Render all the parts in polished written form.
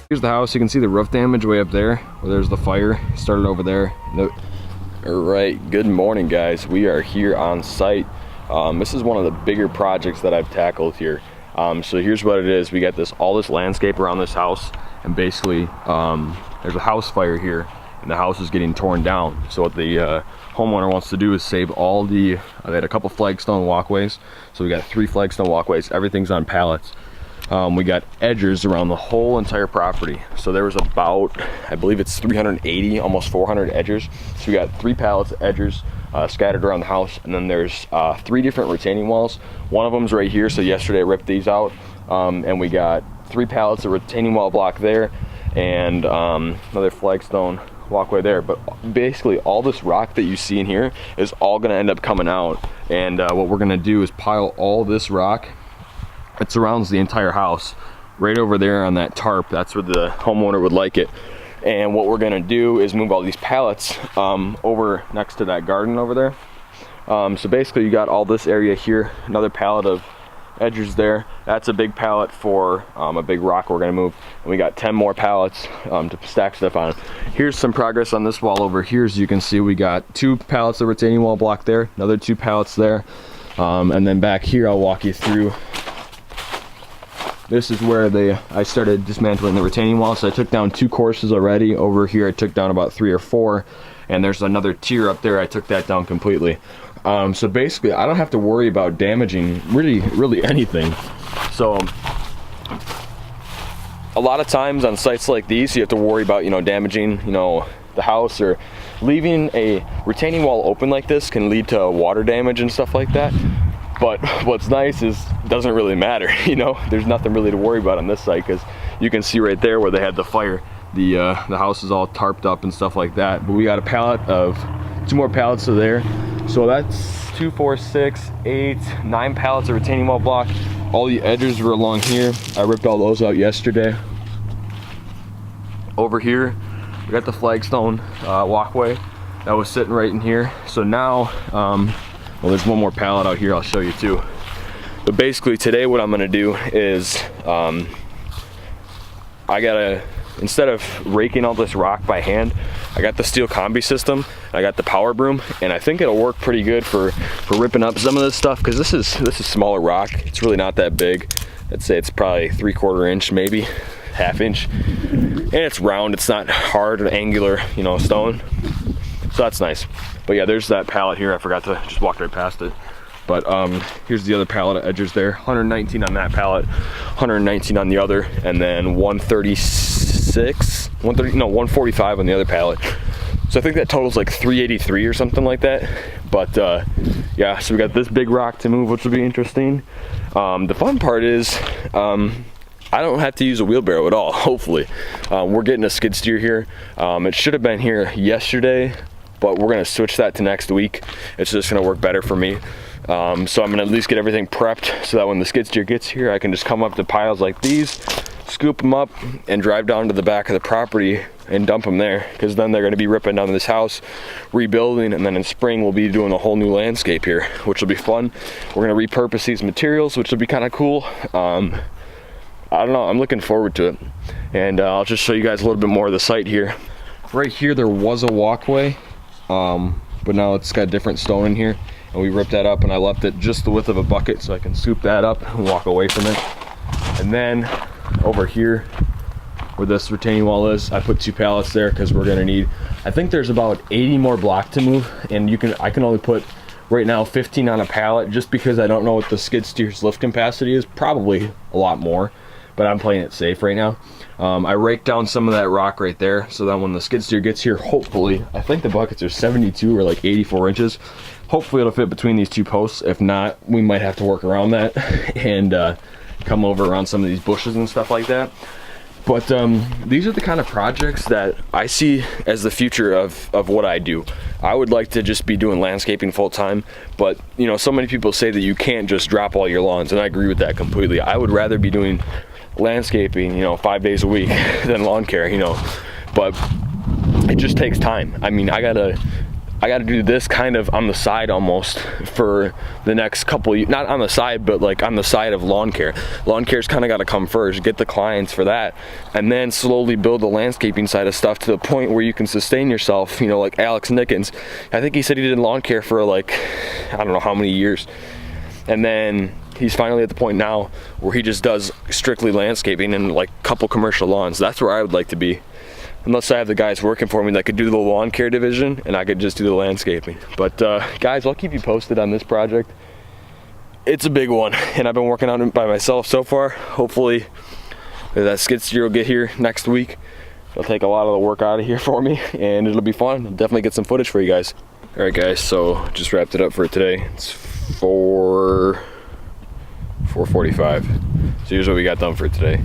Here's the house. You can see the roof damage way up there where there's the fire. Started over there. All right, good morning guys. We are here on site. This is one of the bigger projects that I've tackled here. So here's what it is. We got all this landscape around this house, and basically there's a house fire here and the house is getting torn down. So what the homeowner wants to do is save all they had a couple flagstone walkways. So we got 3 flagstone walkways. Everything's on pallets. We got edgers around the whole entire property. So there was about, I believe it's 380, almost 400 edgers. So we got 3 pallets of edgers scattered around the house, and then there's 3 different retaining walls. One of them's right here, so yesterday I ripped these out, and we got 3 pallets of retaining wall block there, and another flagstone walkway there. But basically all this rock that you see in here is all gonna end up coming out, and what we're gonna do is pile all this rock. It surrounds the entire house right over there on that tarp. That's where the homeowner would like it. And what we're gonna do is move all these pallets over next to that garden over there. So basically you got all this area here, another pallet of edgers there. That's a big pallet for a big rock we're gonna move. And we got 10 more pallets to stack stuff on. Here's some progress on this wall over here. As you can see, we got 2 pallets of retaining wall block there, another 2 pallets there. And then back here, I'll walk you through. This is where I started dismantling the retaining wall. So I took down 2 courses already. Over here I took down about 3 or 4, and there's another tier up there. I took that down completely. So basically I don't have to worry about damaging really anything. So a lot of times on sites like these you have to worry about damaging the house, or leaving a retaining wall open like this can lead to water damage and stuff like that. But what's nice is it doesn't really matter, there's nothing really to worry about on this site, because you can see right there where they had the fire, the house is all tarped up and stuff like that. But we got a pallet of 2 more pallets of there. So that's 2, 4, 6, 8, 9 pallets of retaining wall block. All the edges were along here. I ripped all those out yesterday. Over here, we got the flagstone walkway that was sitting right in here. So now, well, there's one more pallet out here I'll show you too. But basically today what I'm gonna do is instead of raking all this rock by hand, I got the steel combi system, I got the power broom, and I think it'll work pretty good for ripping up some of this stuff, because this is smaller rock. It's really not that big. I'd say it's probably 3/4 inch, maybe 1/2 inch, and it's round. It's not hard and angular stone, so that's nice. But yeah, there's that pallet here. I forgot to just walk right past it. But here's the other pallet of edgers there. 119 on that pallet, 119 on the other, and then 145 on the other pallet. So I think that totals like 383 or something like that. But yeah, so we got this big rock to move, which will be interesting. The fun part is I don't have to use a wheelbarrow at all, hopefully. We're getting a skid steer here. It should have been here yesterday, but we're gonna switch that to next week. It's just gonna work better for me. So I'm gonna at least get everything prepped so that when the skid steer gets here, I can just come up to piles like these, scoop them up, and drive down to the back of the property and dump them there, because then they're gonna be ripping down this house, rebuilding, and then in spring we'll be doing a whole new landscape here, which will be fun. We're gonna repurpose these materials, which will be kind of cool. I don't know, I'm looking forward to it. And I'll just show you guys a little bit more of the site here. Right here there was a walkway, but now it's got different stone in here, and we ripped that up, and I left it just the width of a bucket so I can scoop that up and walk away from it. And then over here where this retaining wall is, I put 2 pallets there because we're gonna need, I think there's about 80 more block to move, and I can only put right now 15 on a pallet, just because I don't know what the skid steer's lift capacity is. Probably a lot more, but I'm playing it safe right now. I raked down some of that rock right there, so that when the skid steer gets here, hopefully, I think the buckets are 72 or like 84 inches. Hopefully it'll fit between these 2 posts. If not, we might have to work around that and come over around some of these bushes and stuff like that. But these are the kind of projects that I see as the future of what I do. I would like to just be doing landscaping full time, but so many people say that you can't just drop all your lawns, and I agree with that completely. I would rather be doing landscaping 5 days a week than lawn care, but it just takes time. I mean, I gotta I got to do this kind of on the side almost for the next couple, not on the side, but like on the side of lawn care. Lawn care's kind of got to come first, get the clients for that, and then slowly build the landscaping side of stuff to the point where you can sustain yourself, you know, like Alex Nickens. I think he said he did lawn care for like, I don't know how many years. And then he's finally at the point now where he just does strictly landscaping and like a couple commercial lawns. That's where I would like to be. Unless I have the guys working for me that could do the lawn care division and I could just do the landscaping. But guys, I'll keep you posted on this project. It's a big one and I've been working on it by myself so far. Hopefully that skid steer will get here next week. It'll take a lot of the work out of here for me and it'll be fun. I'll definitely get some footage for you guys. All right guys, so just wrapped it up for today. It's 4:45. So here's what we got done for today.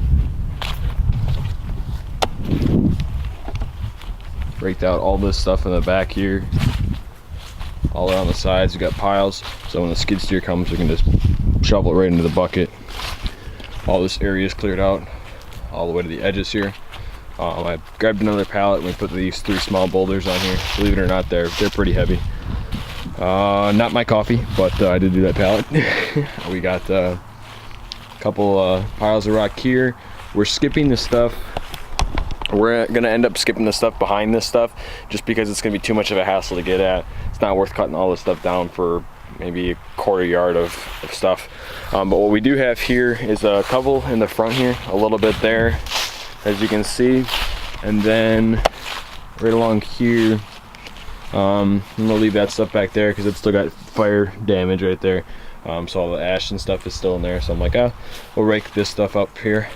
Raked out all this stuff in the back here, all around the sides. We got piles, so when the skid steer comes, we can just shovel it right into the bucket. All this area is cleared out, all the way to the edges here. I grabbed another pallet and we put these 3 small boulders on here. Believe it or not, they're pretty heavy. Not my coffee, but I did do that pallet. We got a couple piles of rock here. We're skipping the stuff. We're gonna end up skipping the stuff behind this stuff just because it's gonna be too much of a hassle to get at. It's not worth cutting all this stuff down for maybe a quarter yard of stuff. But what we do have here is a couple in the front here, a little bit there, as you can see. And then right along here, I'm gonna leave that stuff back there because it's still got fire damage right there. So all the ash and stuff is still in there. So I'm like, we'll rake this stuff up here.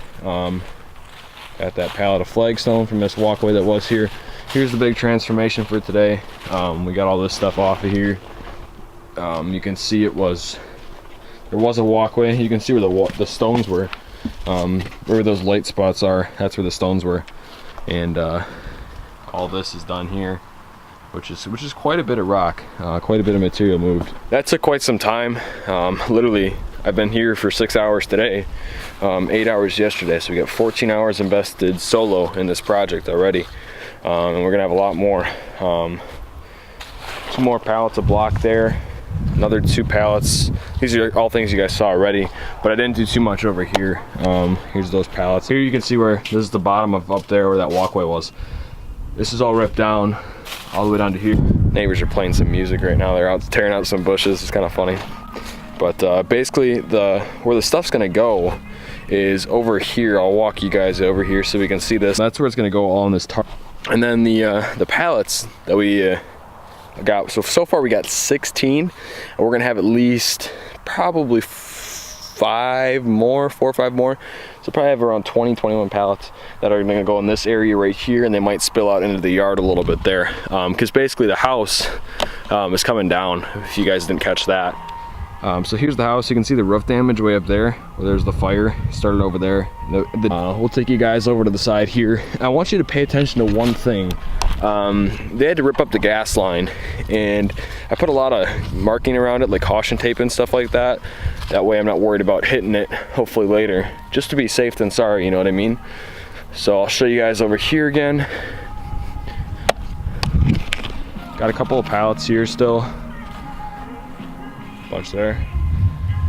Got that pallet of flagstone from this walkway that was here. Here's the big transformation for today. We got all this stuff off of here. You can see there was a walkway. You can see where the stones were. Where those light spots are, that's where the stones were. And all this is done here, which is quite a bit of rock, quite a bit of material moved. That took quite some time. Literally, I've been here for 6 hours today, 8 hours yesterday, so we got 14 hours invested solo in this project already. And we're gonna have a lot more. 2 more pallets of block there, another 2 pallets. These are all things you guys saw already, but I didn't do too much over here. Here's those pallets. Here you can see where this is the bottom of up there where that walkway was. This is all ripped down all the way down to here. Neighbors are playing some music right now. They're out tearing out some bushes. It's kind of funny. But basically where the stuff's gonna go is over here. I'll walk you guys over here so we can see this. That's where it's gonna go all in this tarp. And then the pallets that we got, so far we got 16, and we're gonna have at least probably 4 or 5 more. So probably have around 21 pallets that are gonna go in this area right here, and they might spill out into the yard a little bit there. Because basically the house is coming down, if you guys didn't catch that. So here's the house. You can see the roof damage way up there where there's the fire started over there. We'll take you guys over to the side here. I want you to pay attention to one thing. They had to rip up the gas line, and I put a lot of marking around it, like caution tape and stuff like that. That way I'm not worried about hitting it hopefully later, just to be safe than sorry, you know what I mean? So I'll show you guys over here again. Got a couple of pallets here still. Bunch there.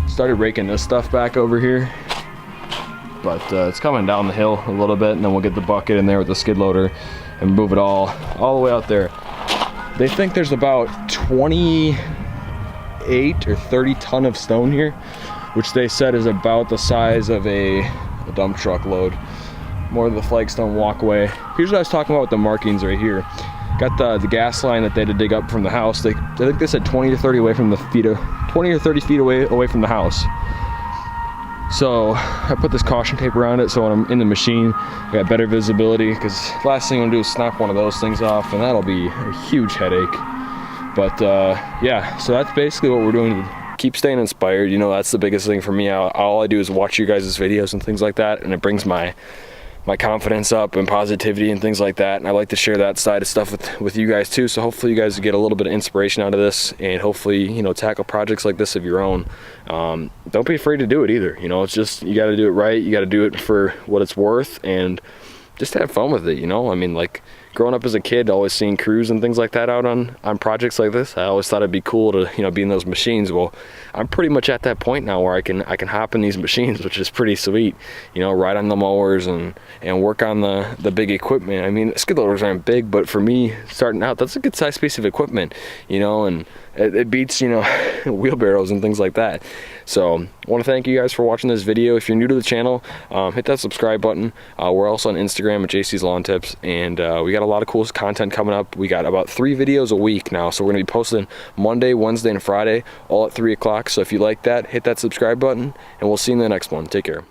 Started raking this stuff back over here, but it's coming down the hill a little bit, and then we'll get the bucket in there with the skid loader and move it all the way out there. They think there's about 28 or 30 ton of stone here, which they said is about the size of a dump truck load. More of the flagstone walkway. Here's what I was talking about with the markings right here. Got the gas line that they had to dig up from the house. I think they said 20 to 30 away from the 20 or 30 feet away from the house. So I put this caution tape around it so when I'm in the machine, I got better visibility, because last thing I'm gonna do is snap one of those things off, and that'll be a huge headache. But yeah, so that's basically what we're doing. Keep staying inspired. You know, that's the biggest thing for me. All I do is watch you guys' videos and things like that, and it brings my confidence up and positivity and things like that, and I like to share that side of stuff with you guys too. So hopefully you guys get a little bit of inspiration out of this, and hopefully, you know, tackle projects like this of your own. Don't be afraid to do it either. You know, it's just, you got to do it right. You got to do it for what it's worth, and just have fun with it. You know, I mean, like, growing up as a kid, always seeing crews and things like that out on projects like this, I always thought it'd be cool to, you know, be in those machines. Well, I'm pretty much at that point now where I can hop in these machines, which is pretty sweet. You know, ride on the mowers and work on the big equipment. I mean, skid loaders aren't big, but for me starting out, that's a good size piece of equipment, you know, and it beats, you know, wheelbarrows and things like that. So I want to thank you guys for watching this video. If you're new to the channel, hit that subscribe button. We're also on Instagram at JC'sLawnTips, and we got a lot of cool content coming up. We got about 3 videos a week now, so we're going to be posting Monday, Wednesday, and Friday, all at 3 o'clock. So if you like that, hit that subscribe button, and we'll see you in the next one. Take care.